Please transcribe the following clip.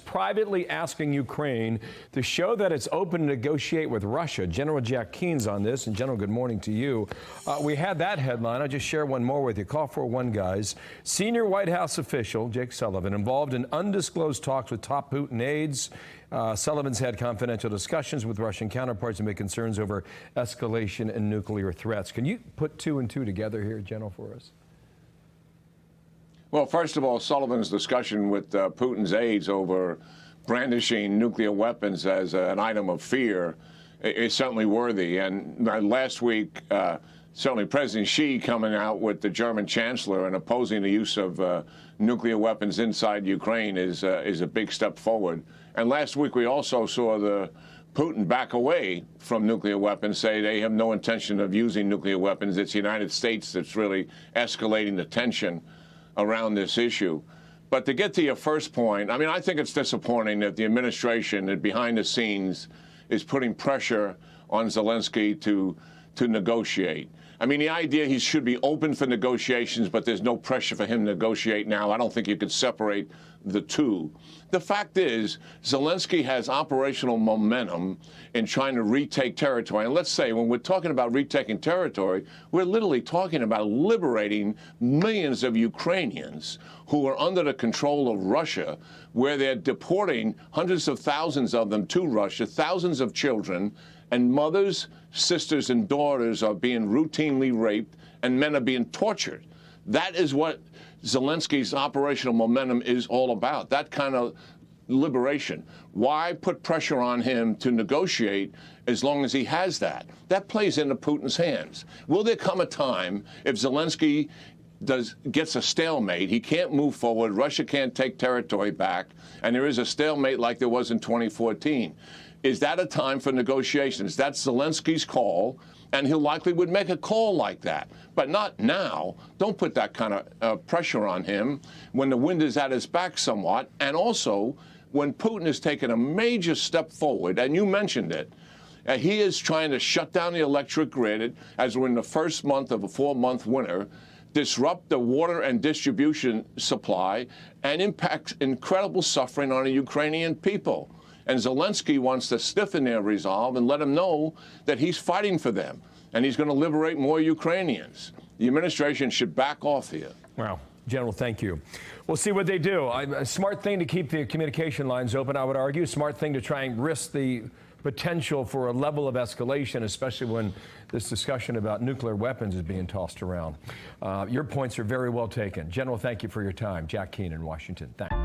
privately asking Ukraine to show that it's open to negotiate with Russia. General Jack Keane's on this. And General, good morning to you. We had that headline. I'll just share one more with you. Call 411, guys. Senior White House official Jake Sullivan involved in undisclosed talks with top Putin aides. Sullivan's had confidential discussions with Russian counterparts amid concerns over escalation and nuclear threats. Can you put two and two together here, General, for us? Well, first of all, Sullivan's discussion with Putin's aides over brandishing nuclear weapons as an item of fear is certainly worthy. And last week, certainly President Xi coming out with the German chancellor and opposing the use of nuclear weapons inside Ukraine is a big step forward. And last week we also saw the Putin back away from nuclear weapons, say they have no intention of using nuclear weapons. It's the United States that's really escalating the tension around this issue. But to get to your first point, I mean, I think it's disappointing that the administration, that behind the scenes, is putting pressure on Zelensky to negotiate. I mean, the idea he should be open for negotiations, but there's no pressure for him to negotiate now. I don't think you could separate the two. The fact is, Zelensky has operational momentum in trying to retake territory. And let's say, when we're talking about retaking territory, we're literally talking about liberating millions of Ukrainians who are under the control of Russia, where they're deporting hundreds of thousands of them to Russia, thousands of children, and mothers, sisters, and daughters are being routinely raped, and men are being tortured. That is what Zelensky's operational momentum is all about, that kind of liberation. Why put pressure on him to negotiate as long as he has that? That plays into Putin's hands. Will there come a time, if Zelensky gets a stalemate, he can't move forward, Russia can't take territory back, and there is a stalemate like there was in 2014? Is that a time for negotiations? That's Zelensky's call, and he likely would make a call like that, but not now. Don't put that kind of pressure on him when the wind is at his back somewhat, and also when Putin has taken a major step forward, and you mentioned it. He is trying to shut down the electric grid as we're in the first month of a 4-month winter, disrupt the water and distribution supply, and impact incredible suffering on the Ukrainian people. And Zelensky wants to stiffen their resolve and let them know that he's fighting for them, and he's going to liberate more Ukrainians. The administration should back off here. Wow. General, thank you. We'll see what they do. A smart thing to keep the communication lines open, I would argue. Smart thing to try and risk the potential for a level of escalation, especially when this discussion about nuclear weapons is being tossed around. Your points are very well taken. General, thank you for your time. Jack Keane in Washington. Thanks.